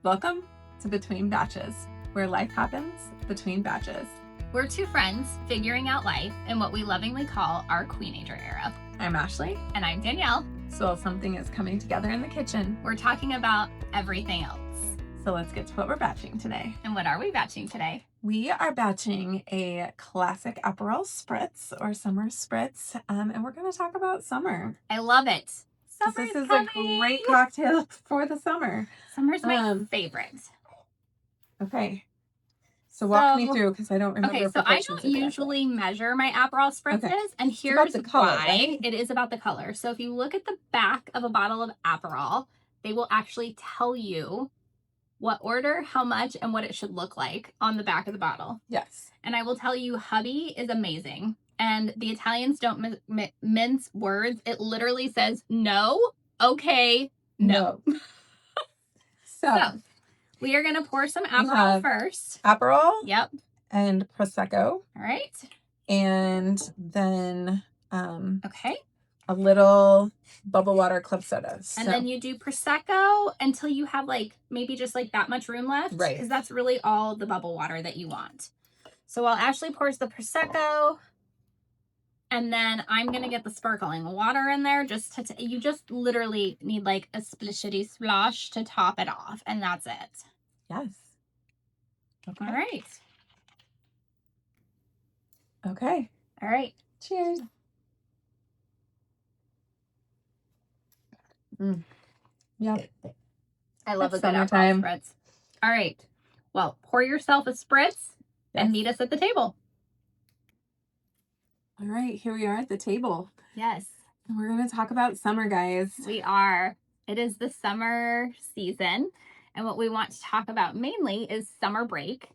Welcome to Between Batches, where life happens between batches. We're two friends figuring out life in what we lovingly call our Queenager era. I'm Ashley. And I'm Danielle. So while something is coming together in the kitchen, we're talking about everything else. So let's get to what we're batching today. And what are we batching today? We are batching a classic Aperol Spritz or summer spritz, and we're going to talk about summer. I love it. This is a great cocktail for the summer. Summer's my favorite. Okay. So walk me through, because I don't remember. Okay, so I don't usually measure my Aperol Spritzes, and here's why. Right? It is about the color. So if you look at the back of a bottle of Aperol, they will actually tell you what order, how much, and what it should look like on the back of the bottle. Yes. And I will tell you, hubby is amazing. And the Italians don't mince words. It literally says, no, okay, no. So we are going to pour some Aperol first. Aperol. Yep. And Prosecco. All right. And then okay. a little bubble water club soda. And then you do Prosecco until you have maybe just that much room left. Right. Because that's really all the bubble water that you want. So while Ashley pours the Prosecco, and then I'm going to get the sparkling water in there. You just literally need a splishity splosh to top it off. And that's it. Yes. Okay. All right. Okay. All right. Cheers. Yep. I love a good Aperol Spritz. All right. Well, pour yourself a Spritz and meet us at the table. All right, here we are at the table. Yes. And we're going to talk about summer, guys. We are. It is the summer season. And what we want to talk about mainly is summer break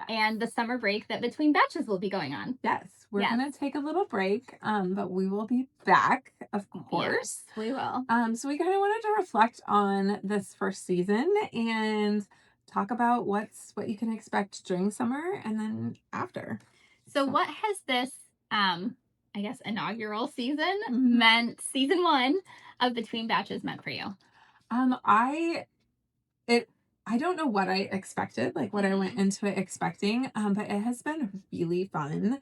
and the summer break that Between Batches will be going on. Yes. We're going to take a little break, but we will be back, of course. Yes, we will. So we kind of wanted to reflect on this first season and talk about what you can expect during summer and then after. So what has this I guess inaugural season meant, season 1 of Between Batches meant for you? I don't know what I expected, what I went into it expecting, but it has been really fun.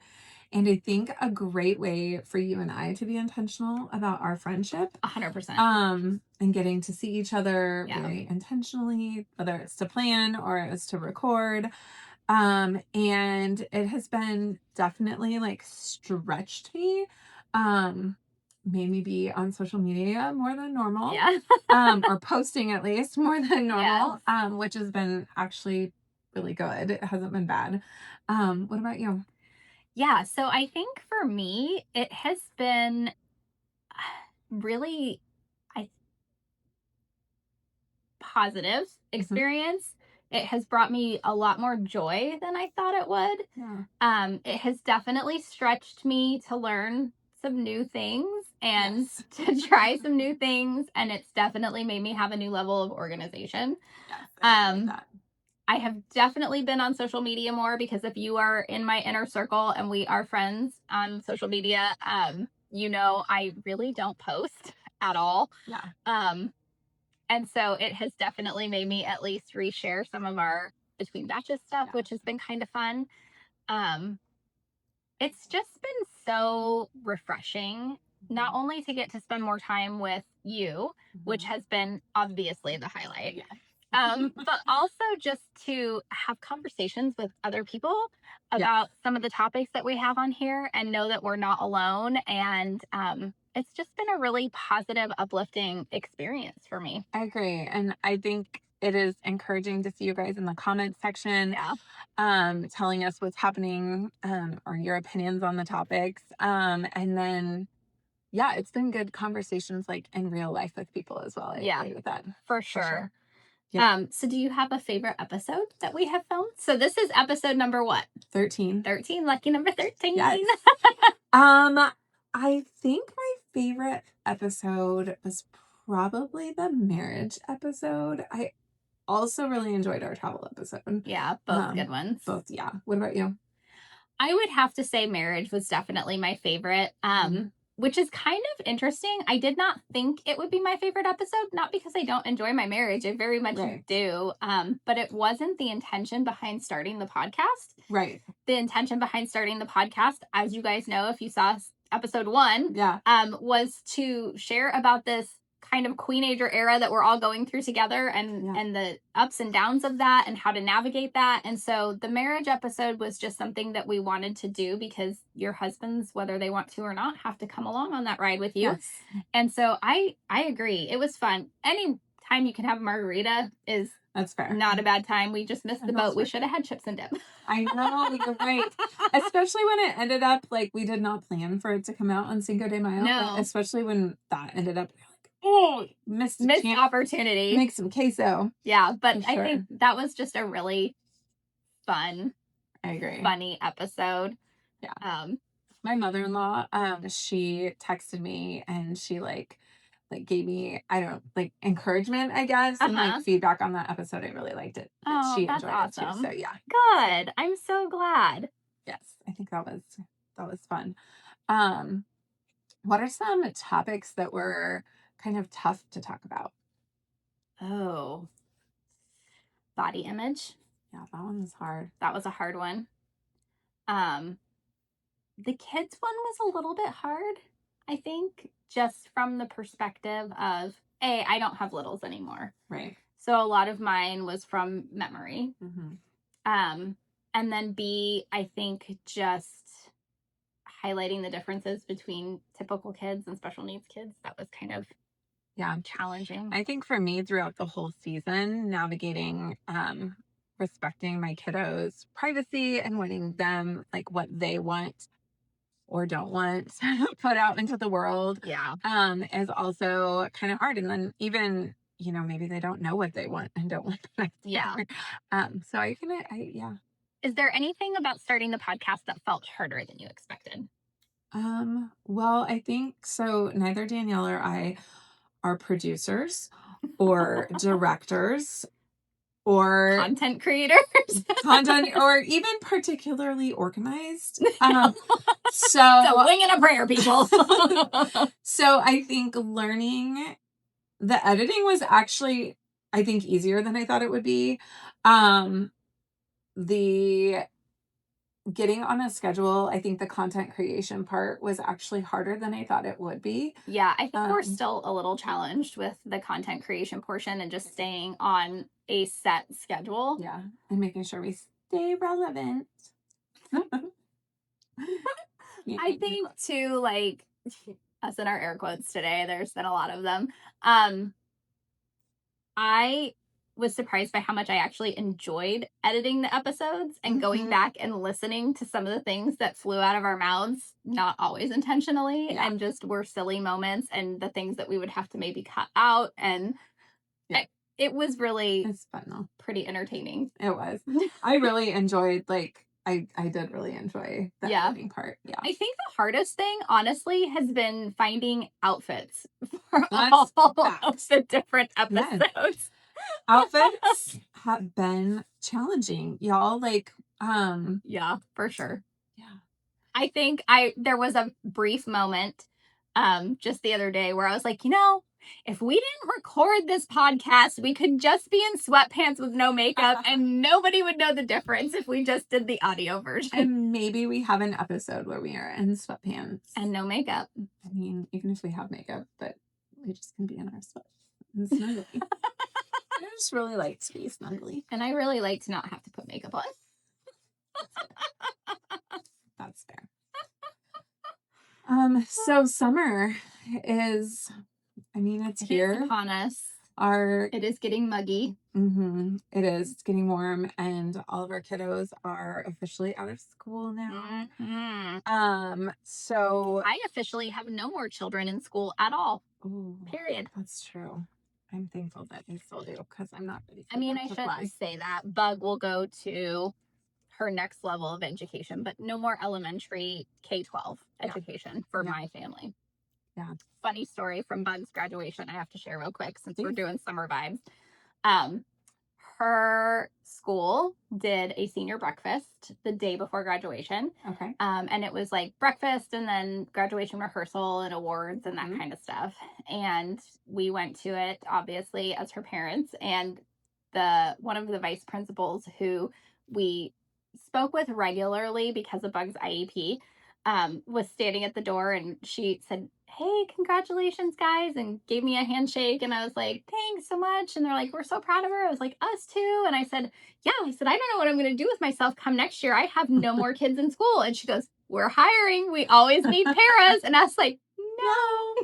And I think a great way for you and I to be intentional about our friendship. 100%. And getting to see each other very intentionally, whether it's to plan or it's to record. And it has been definitely stretched me, made me be on social media more than normal. Yeah. Or posting at least more than normal, which has been actually really good. It hasn't been bad. What about you? Yeah. So I think for me, it has been really positive experience. It has brought me a lot more joy than I thought it would. Yeah. It has definitely stretched me to learn some new things and to try some new things. And it's definitely made me have a new level of organization. Yes, I have definitely been on social media more because if you are in my inner circle and we are friends on social media, I really don't post at all. Yeah. And so it has definitely made me at least reshare some of our Between Batches stuff, which has been kind of fun. It's just been so refreshing, not only to get to spend more time with you, which has been obviously the highlight, but also just to have conversations with other people about some of the topics that we have on here and know that we're not alone. And it's just been a really positive, uplifting experience for me. I agree. And I think it is encouraging to see you guys in the comment section, telling us what's happening, or your opinions on the topics. And then, it's been good conversations in real life with people as well. I agree with that. For sure. Yeah. So do you have a favorite episode that we have filmed? So this is episode number what? 13. 13, lucky number 13. Yes. I think my favorite episode was probably the marriage episode. I also really enjoyed our travel episode. Yeah, both good ones. Both, yeah. What about you? I would have to say marriage was definitely my favorite. which is kind of interesting. I did not think it would be my favorite episode, not because I don't enjoy my marriage. I very much do. But it wasn't the intention behind starting the podcast. Right. The intention behind starting the podcast, as you guys know, if you saw episode 1, was to share about this kind of queenager era that we're all going through together, and the ups and downs of that and how to navigate that. And so the marriage episode was just something that we wanted to do because your husbands, whether they want to or not, have to come along on that ride with you. Yes. And so I agree. It was fun. Any time you can have a margarita is that's fair. Not a bad time. We just missed the boat. We should have had chips and dip. I know, you're right. Especially when it ended up, like, we did not plan for it to come out on Cinco de Mayo. No. Especially when that ended up, like, oh, missed opportunity. Make some queso. Yeah, but I think that was just a really fun, I agree, funny episode. Yeah. My mother-in-law, she texted me and she like gave me, I don't know, like encouragement, I guess, and like feedback on that episode. I really liked it. Oh, she that's enjoyed awesome. It too. So yeah. Good. I'm so glad. Yes. I think that was fun. What are some topics that were kind of tough to talk about? Oh. Body image. Yeah, that one was hard. That was a hard one. The kids one was a little bit hard, I think, just from the perspective of, A, I don't have littles anymore. Right. So a lot of mine was from memory. And then B, I think just highlighting the differences between typical kids and special needs kids. That was kind of challenging. I think for me throughout the whole season, navigating respecting my kiddos' privacy and wanting them like what they want or don't want put out into the world is also kind of hard. And then even, you know, maybe they don't know what they want and don't want that. So Is there anything about starting the podcast that felt harder than you expected? Well, I think so. Neither Danielle or I are producers or directors or content creators, or even particularly organized. So it's a wing and a prayer, people. So I think learning the editing was actually, I think, easier than I thought it would be. The getting on a schedule, I think the content creation part was actually harder than I thought it would be. Yeah, I think we're still a little challenged with the content creation portion and just staying on a set schedule. Yeah, and making sure we stay relevant. I think too, like us in our air quotes today, there's been a lot of them. I was surprised by how much I actually enjoyed editing the episodes and going back and listening to some of the things that flew out of our mouths, not always intentionally, and just were silly moments and the things that we would have to maybe cut out. And it was really fun, though. Pretty entertaining. It was. I really enjoyed, like, I did really enjoy the editing part. Yeah. I think the hardest thing, honestly, has been finding outfits for all of the different episodes. Yes. Outfits have been challenging, y'all. Like, yeah, for sure. Yeah. I think there was a brief moment just the other day where I was like, you know, if we didn't record this podcast, we could just be in sweatpants with no makeup and nobody would know the difference if we just did the audio version. And maybe we have an episode where we are in sweatpants. And no makeup. I mean, even if we have makeup, but we just can be in our sweatpants. Snuggly. I just really like to be snuggly. And I really like to not have to put makeup on. That's fair. So summer is, I mean, it's here upon us. It is getting muggy. It is. It's getting warm, and all of our kiddos are officially out of school now. So I officially have no more children in school at all. Ooh, period. That's true. I'm thankful that I still do because I'm not ready. I shouldn't say that. Bug will go to her next level of education, but no more elementary K-12 education for my family. Yeah. Funny story from Bug's graduation I have to share real quick since we're doing summer vibes. Her school did a senior breakfast the day before graduation. Okay. And it was like breakfast and then graduation rehearsal and awards and that kind of stuff. And we went to it obviously as her parents, and the one of the vice principals who we spoke with regularly because of Bug's IEP was standing at the door, and she said, "Hey, congratulations, guys," and gave me a handshake. And I was like, "Thanks so much." And they're like, "We're so proud of her." I was like, "Us too." And I said, "Yeah," I said, "I don't know what I'm going to do with myself come next year. I have no more kids in school." And she goes, "We're hiring. We always need paras." And I was like, "No."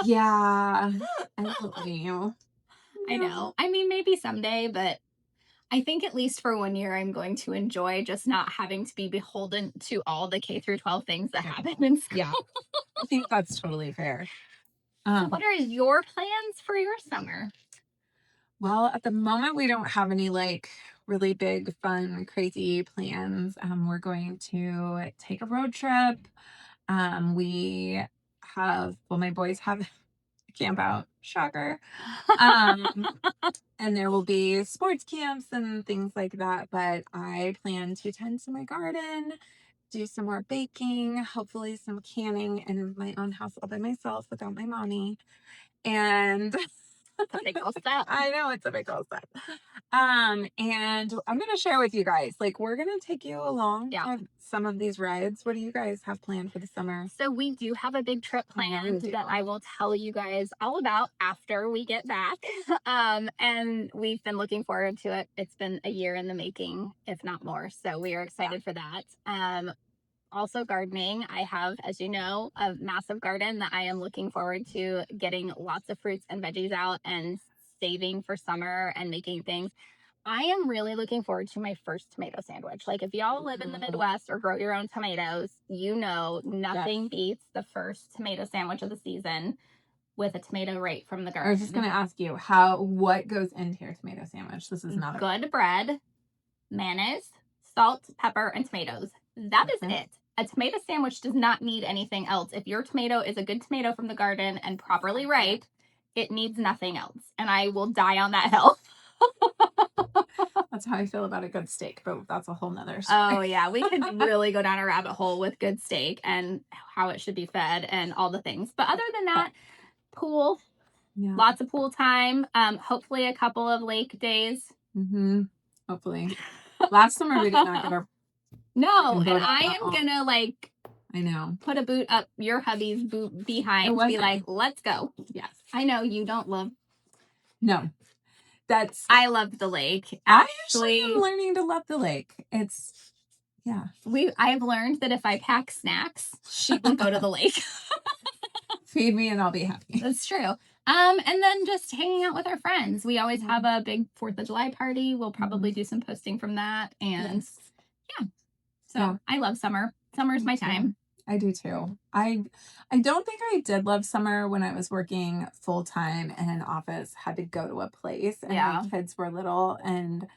Yeah. I believe you. I know. I mean, maybe someday, but I think at least for 1 year, I'm going to enjoy just not having to be beholden to all the K through 12 things that happen in school. Yeah. I think that's totally fair. What are your plans for your summer? Well, at the moment, we don't have any like really big, fun, crazy plans. We're going to take a road trip. We have, well, my boys have a camp out, shocker. Um, and there will be sports camps and things like that. But I plan to tend to my garden, do some more baking, hopefully some canning in my own house all by myself without my mommy. And That's a big old step. I know it's a big old step. And I'm gonna share with you guys, like we're gonna take you along Yeah. on some of these rides. What do you guys have planned for the summer? So we do have a big trip planned that I will tell you guys all about after we get back. And we've been looking forward to it. It's been a year in the making, if not more. So we are excited for that. Also gardening. I have, as you know, a massive garden that I am looking forward to getting lots of fruits and veggies out and saving for summer and making things. I am really looking forward to my first tomato sandwich. Like if y'all live in the Midwest or grow your own tomatoes, you know nothing beats the first tomato sandwich of the season with a tomato right from the garden. I was just gonna ask you what goes into your tomato sandwich. This is not good bread, mayonnaise, salt, pepper, and tomatoes. That is it. A tomato sandwich does not need anything else. If your tomato is a good tomato from the garden and properly ripe, it needs nothing else. And I will die on that hill. That's how I feel about a good steak, but that's a whole nother story. Oh yeah, we could really go down a rabbit hole with good steak and how it should be fed and all the things. But other than that, pool, lots of pool time. Hopefully a couple of lake days. Hopefully. Last summer we did not get our No, and I am gonna like I know. put a boot up your hubby's boot behind to be like, let's go. Yes. I know you don't love. No. I love the lake. Actually, I'm learning to love the lake. It's I've learned that if I pack snacks, she will go to the lake. Feed me and I'll be happy. That's true. And then just hanging out with our friends. We always have a big 4th of July party. We'll probably do some posting from that. And so I love summer. Summer's my time. I do too. I don't think I did love summer when I was working full time in an office, had to go to a place and my kids were little and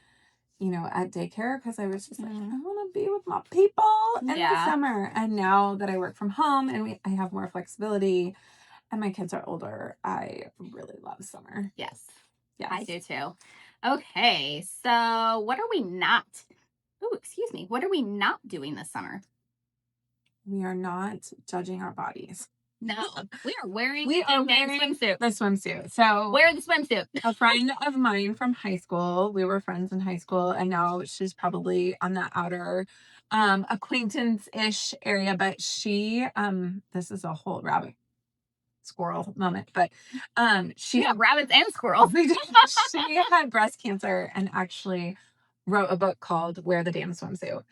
at daycare because I was just like, I want to be with my people in the summer. And now that I work from home and I have more flexibility and my kids are older, I really love summer. Yes. I do too. Okay, so what are we not doing this summer? We are not judging our bodies. No, we are wearing the swimsuit. So wear the swimsuit. A friend of mine from high school, we were friends in high school, and now she's probably on the outer acquaintance-ish area, but she this is a whole rabbit squirrel moment, but she had rabbits and squirrels. She had breast cancer and actually wrote a book called Wear the Damn Swimsuit.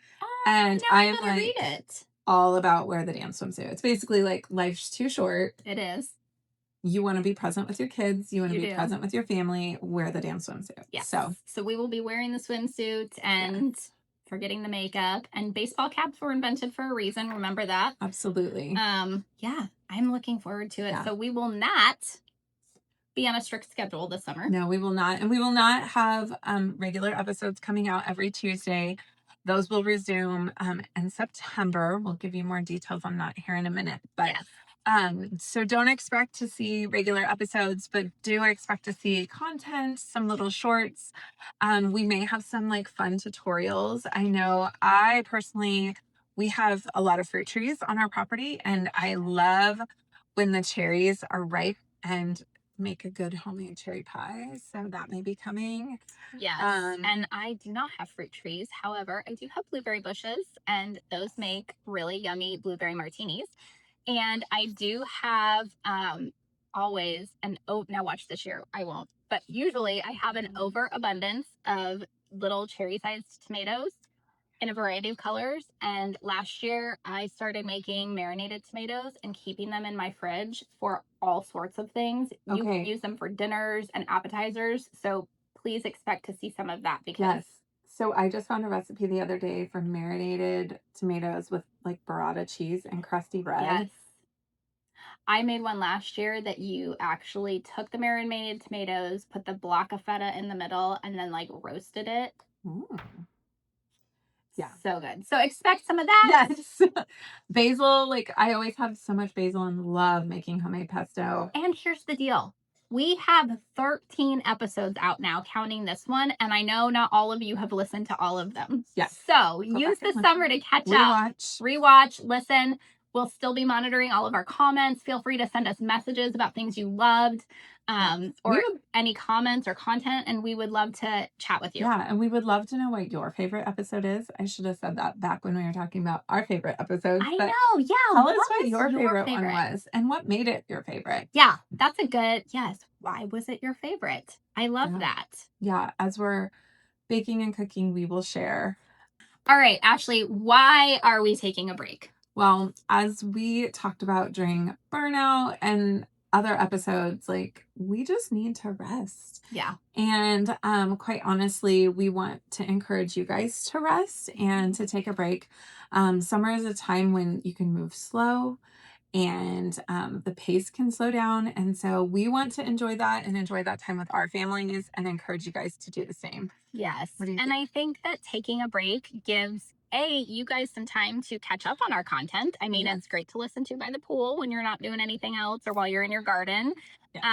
And I'm like, read it. All about Wear the Damn Swimsuit. It's basically like life's too short. It is. You want to be present with your kids. You want to be present with your family. Wear the damn swimsuit. Yes. So we will be wearing the swimsuit and forgetting the makeup. And baseball caps were invented for a reason. Remember that? Absolutely. Yeah, I'm looking forward to it. Yeah. So we will not be on a strict schedule this summer. No, we will not. And we will not have regular episodes coming out every Tuesday. Those will resume in September. We'll give you more details on that here in a minute. But So don't expect to see regular episodes, but do expect to see content, some little shorts. We may have some like fun tutorials. I know I personally, we have a lot of fruit trees on our property, and I love when the cherries are ripe and make a good homemade cherry pie. So that may be coming. Yes. And I do not have fruit trees. However, I do have blueberry bushes, and those make really yummy blueberry martinis. And I do have always an now watch this year, I won't, but usually I have an overabundance of little cherry sized tomatoes in a variety of colors. And last year I started making marinated tomatoes and keeping them in my fridge for all sorts of things. You can use them for dinners and appetizers. So please expect to see some of that because Yes. So I just found a recipe the other day for marinated tomatoes with like burrata cheese and crusty bread. yes. I made one last year that you actually took the marinated tomatoes, put the block of feta in the middle, and then like roasted it. Mm. Yeah. So good. So expect some of that. Yes. Basil, like I always have so much basil and love making homemade pesto. And here's the deal. We have 13 episodes out now, counting this one, and I know not all of you have listened to all of them. Yes. So use the summer to catch up. Rewatch, listen. We'll still be monitoring all of our comments. Feel free to send us messages about things you loved, or any comments or content, and we would love to chat with you. Yeah, and we would love to know what your favorite episode is. I should have said that back when we were talking about our favorite episodes. I know, yeah. Tell us what your favorite one was and what made it your favorite. Yeah, that's a good, yes. Why was it your favorite? I love that. Yeah, as we're baking and cooking, we will share. All right, Ashley, why are we taking a break? Well, as we talked about during burnout and other episodes, like we just need to rest. Yeah. And quite honestly, we want to encourage you guys to rest and to take a break. Summer is a time when you can move slow and the pace can slow down. And so we want to enjoy that and enjoy that time with our families and encourage you guys to do the same. Yes. And I think that taking a break gives you guys some time to catch up on our content. I mean, it's great to listen to by the pool when you're not doing anything else or while you're in your garden. Yes.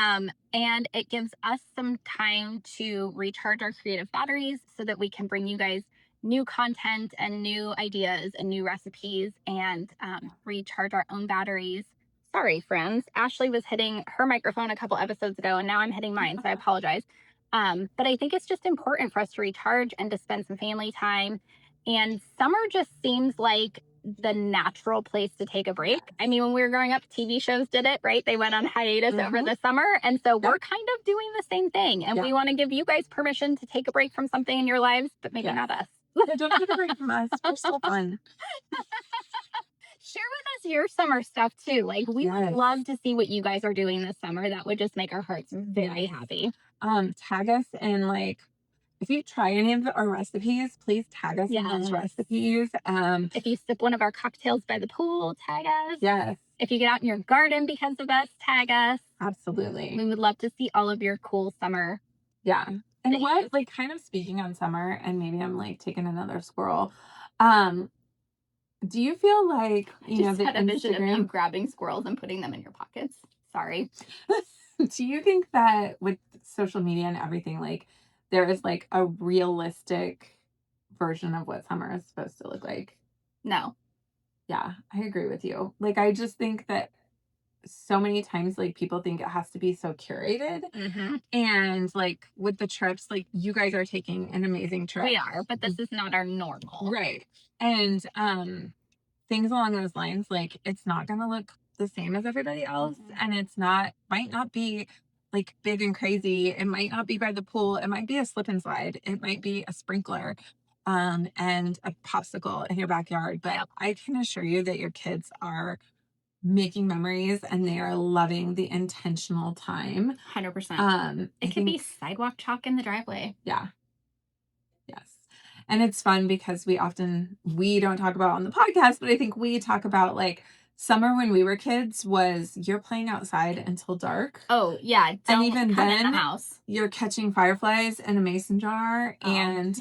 And it gives us some time to recharge our creative batteries so that we can bring you guys new content and new ideas and new recipes and recharge our own batteries. Sorry, friends. Ashley was hitting her microphone a couple episodes ago, and now I'm hitting mine, so I apologize. But I think it's just important for us to recharge and to spend some family time. And summer just seems like the natural place to take a break. I mean, when we were growing up, TV shows did it, right? They went on hiatus over the summer. And so we're kind of doing the same thing. And we want to give you guys permission to take a break from something in your lives, but maybe not us. Don't take a break from us. We're so fun. Share with us your summer stuff too. Like we would love to see what you guys are doing this summer. That would just make our hearts very happy. Tag us in like if you try any of our recipes, please tag us in those recipes. If you sip one of our cocktails by the pool, tag us. Yes. If you get out in your garden because of us, tag us. Absolutely. We would love to see all of your cool summer. Yeah. And what, like, kind of speaking on summer, and maybe I'm like taking another squirrel. Do you feel like you know the had a vision of you grabbing squirrels and putting them in your pockets? Sorry. Do you think that with social media and everything, like there is like a realistic version of what summer is supposed to look like? No. Yeah, I agree with you. Like I just think that so many times like people think it has to be so curated, and like with the trips, like you guys are taking an amazing trip. We are, but this is not our normal, right? And things along those lines, like it's not gonna look the same as everybody else, and it's not might not be like big and crazy. It might not be by the pool. It might be a slip and slide. It might be a sprinkler and a popsicle in your backyard, but I can assure you that your kids are making memories and they are loving the intentional time. 100%. It could be sidewalk chalk in the driveway. Yeah. Yes. And it's fun because we don't talk about on the podcast, but I think we talk about like summer when we were kids was you're playing outside until dark. Oh yeah. And even then in the house. You're catching fireflies in a mason jar. And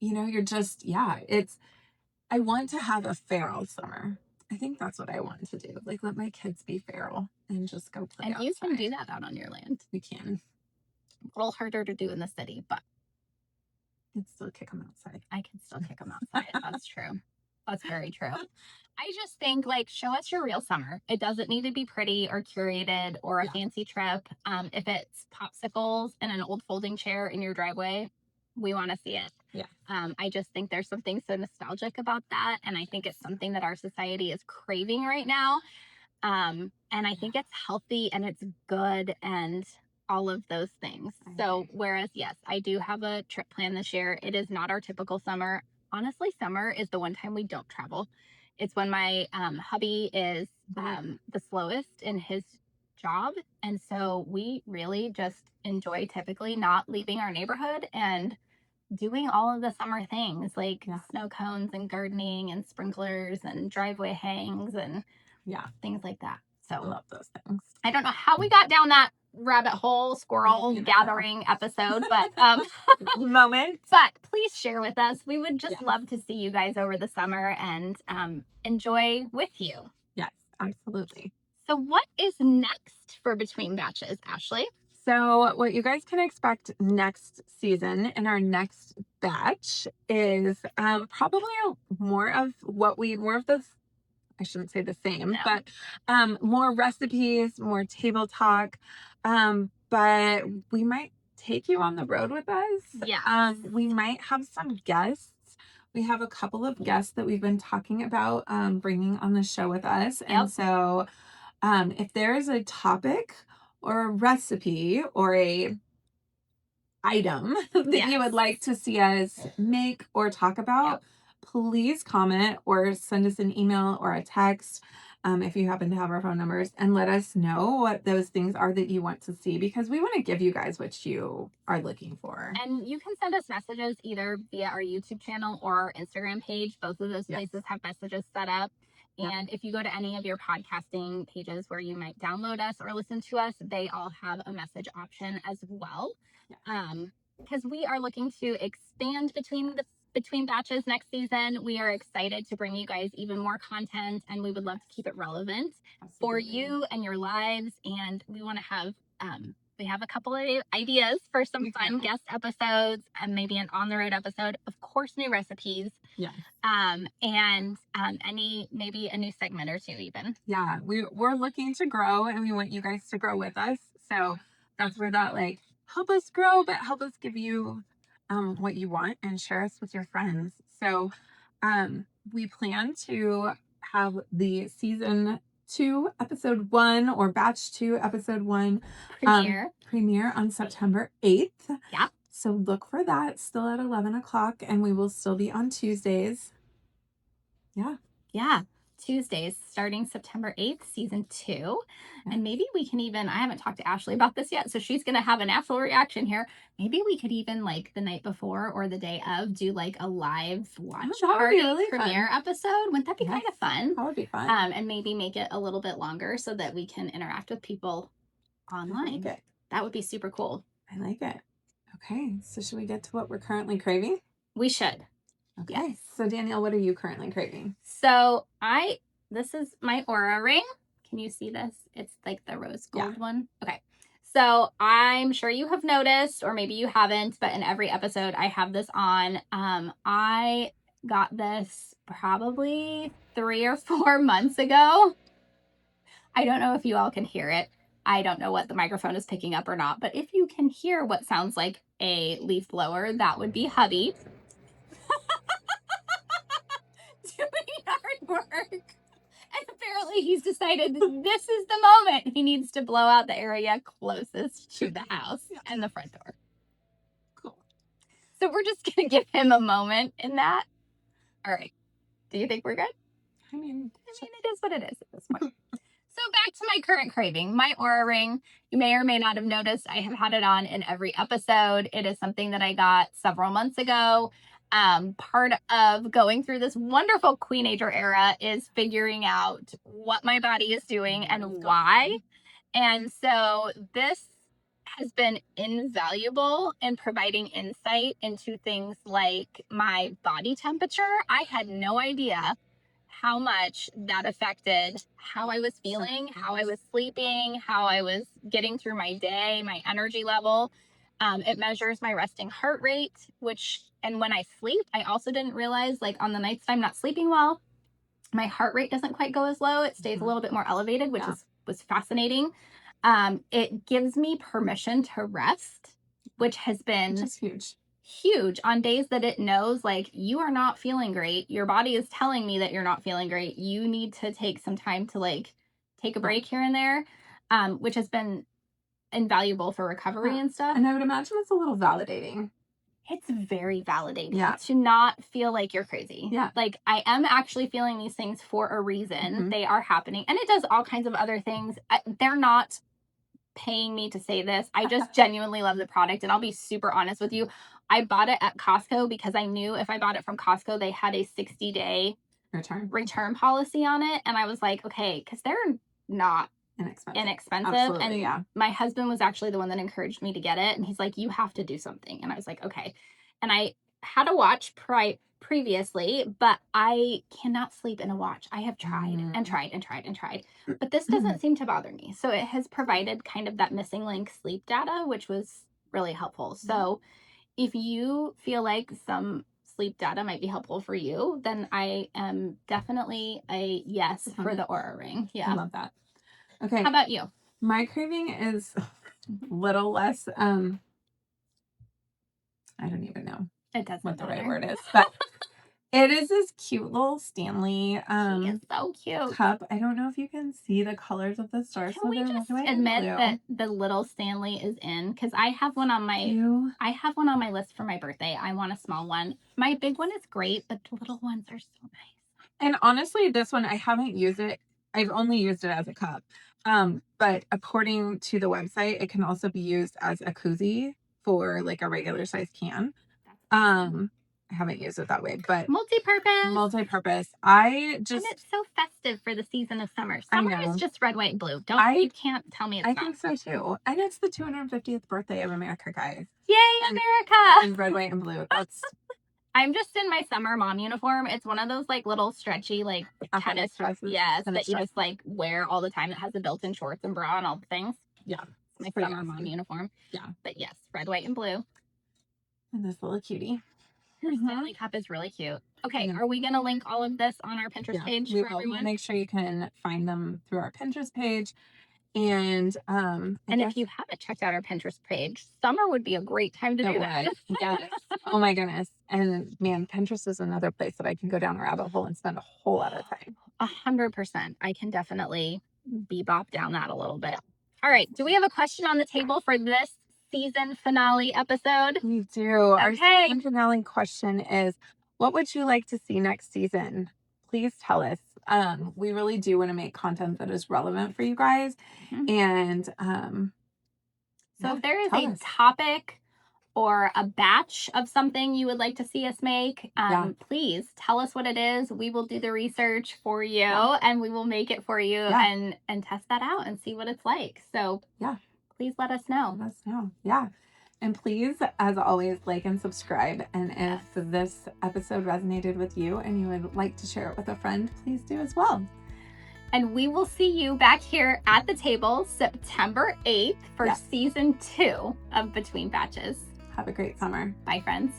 you know, you're just I want to have a feral summer. I think that's what I want to do. Like, let my kids be feral and just go play And you can outside. do that out on your land. We can. A little harder to do in the city, but I can still kick them outside. I can still kick them outside. That's true. That's very true. I just think, like, show us your real summer. It doesn't need to be pretty or curated or a Yeah. fancy trip. If it's popsicles and an old folding chair in your driveway, we want to see it. Yeah. I just think there's something so nostalgic about that. And I think it's something that our society is craving right now. And I think it's healthy and it's good and all of those things. So, whereas, yes, I do have a trip planned this year, it is not our typical summer. Honestly, summer is the one time we don't travel. It's when my hubby is the slowest in his job. And so we really just enjoy typically not leaving our neighborhood and doing all of the summer things like snow cones and gardening and sprinklers and driveway hangs and things like that. So I love those things. I don't know how we got down that rabbit hole squirrel gathering episode, but moment. But please share with us. We would just love to see you guys over the summer and enjoy with you. Yes, absolutely. So what is next for Between Batches, Ashley? So what you guys can expect next season in our next batch is probably more of this. I shouldn't say the same, but more recipes, more table talk. But we might take you on the road with us. Yeah. We might have some guests. We have a couple of guests that we've been talking about bringing on the show with us. And so if there is a topic or a recipe or a item that you would like to see us make or talk about, please comment or send us an email or a text if you happen to have our phone numbers, and let us know what those things are that you want to see, because we want to give you guys what you are looking for. And you can send us messages either via our YouTube channel or our Instagram page. Both of those places have messages set up. And if you go to any of your podcasting pages where you might download us or listen to us, they all have a message option as well. Because we are looking to expand between batches next season. We are excited to bring you guys even more content, and we would love to keep it relevant for you and your lives. And we want to have we have a couple of ideas for some fun guest episodes and maybe an on the road episode. Of course, new recipes. Yes. And maybe a new segment or two even. Yeah, we're looking to grow, and we want you guys to grow with us. So that's where that, like, help us grow, but help us give you what you want and share us with your friends. So we plan to have the season 2 episode 1 or batch 2 episode 1 premiere on September 8th. Yeah. So look for that, still at 11 o'clock, and we will still be on Tuesdays. Yeah. Tuesdays starting September 8th, season 2. And maybe we can even, I haven't talked to Ashley about this yet, so she's going to have a natural reaction here. Maybe we could even, like, the night before or the day of, do like a live watch party premiere episode. Wouldn't that be kind of fun? That would be fun. And maybe make it a little bit longer so that we can interact with people online. I like it. That would be super cool. I like it. Okay, so should we get to what we're currently craving? We should. Okay. Yes. So Danielle, what are you currently craving? So this is my Aura ring. Can you see this? It's like the rose gold one. Okay. So I'm sure you have noticed, or maybe you haven't, but in every episode I have this on. I got this probably 3 or 4 months ago. I don't know if you all can hear it. I don't know what the microphone is picking up or not, but if you can hear what sounds like a leaf blower, that would be hubby doing hard work. And apparently he's decided this is the moment he needs to blow out the area closest to the house and the front door. Cool. So we're just going to give him a moment in that. All right. Do you think we're good? I mean, it is what it is at this point. So back to my current craving, my Aura ring. You may or may not have noticed I have had it on in every episode. It is something that I got several months ago. Part of going through this wonderful queenager era is figuring out what my body is doing and why. And so this has been invaluable in providing insight into things like my body temperature. I had no idea how much that affected how I was feeling, how I was sleeping, how I was getting through my day, my energy level. It measures my resting heart rate, and when I sleep, I also didn't realize, like, on the nights that I'm not sleeping well, my heart rate doesn't quite go as low. It stays a little bit more elevated, which was fascinating. It gives me permission to rest, which has been huge on days that it knows, like, you are not feeling great. Your body is telling me that you're not feeling great. You need to take some time to, like, take a break here and there, which has been invaluable for recovery and stuff. And I would imagine it's a little validating. It's very validating to not feel like you're crazy. Like, I am actually feeling these things for a reason. They are happening. And it does all kinds of other things. They're not paying me to say this. I just genuinely love the product. And I'll be super honest with you. I bought it at Costco because I knew if I bought it from Costco, they had a 60-day return policy on it. And I was like, okay, because they're not inexpensive. Absolutely, and my husband was actually the one that encouraged me to get it. And he's like, you have to do something. And I was like, okay. And I had a watch previously, but I cannot sleep in a watch. I have tried and tried and tried and tried, but this doesn't seem to bother me. So it has provided kind of that missing link sleep data, which was really helpful. So if you feel like some sleep data might be helpful for you, then I am definitely a yes for the Aura Ring. I love that. Okay. How about you? My craving is a little less, I don't even know what the right word is, but it is this cute little Stanley she is so cute cup. I don't know if you can see the colors of the stars. Can we just admit that the little Stanley is in? Because I have one on my list for my birthday. I want a small one. My big one is great, but the little ones are so nice. And honestly, this one, I haven't used it. I've only used it as a cup. But according to the website, it can also be used as a koozie for like a regular size can. I haven't used it that way, but multi-purpose. And it's so festive for the season of summer. Summer is just red, white, and blue. You can't tell me it's not. I think so too. And it's the 250th birthday of America, guys. Yay, America! And red, white, and blue. I'm just in my summer mom uniform. It's one of those like little stretchy like tennis dresses. Yes, that you just like wear all the time. That has a built-in shorts and bra and all the things. Yeah, it's my summer mom uniform. Yeah, but yes, red, white, and blue. And this little cutie. Her Stanley cup is really cute. Okay, are we gonna link all of this on our Pinterest page for everyone? Make sure you can find them through our Pinterest page. And if you haven't checked out our Pinterest page, summer would be a great time to do that. Yes. Oh my goodness. And man, Pinterest is another place that I can go down a rabbit hole and spend a whole lot of time. 100%. I can definitely bebop down that a little bit. All right. Do we have a question on the table for this season finale episode? We do. Okay. Our season finale question is, what would you like to see next season? Please tell us. We really do want to make content that is relevant for you guys. And so if there is a topic or a batch of something you would like to see us make, please tell us what it is. We will do the research for you and we will make it for you and test that out and see what it's like. So please let us know. Let us know. Yeah. And please, as always, like and subscribe. And if this episode resonated with you and you would like to share it with a friend, please do as well. And we will see you back here at the table September 8th for season 2 of Between Batches. Have a great summer. Bye, friends.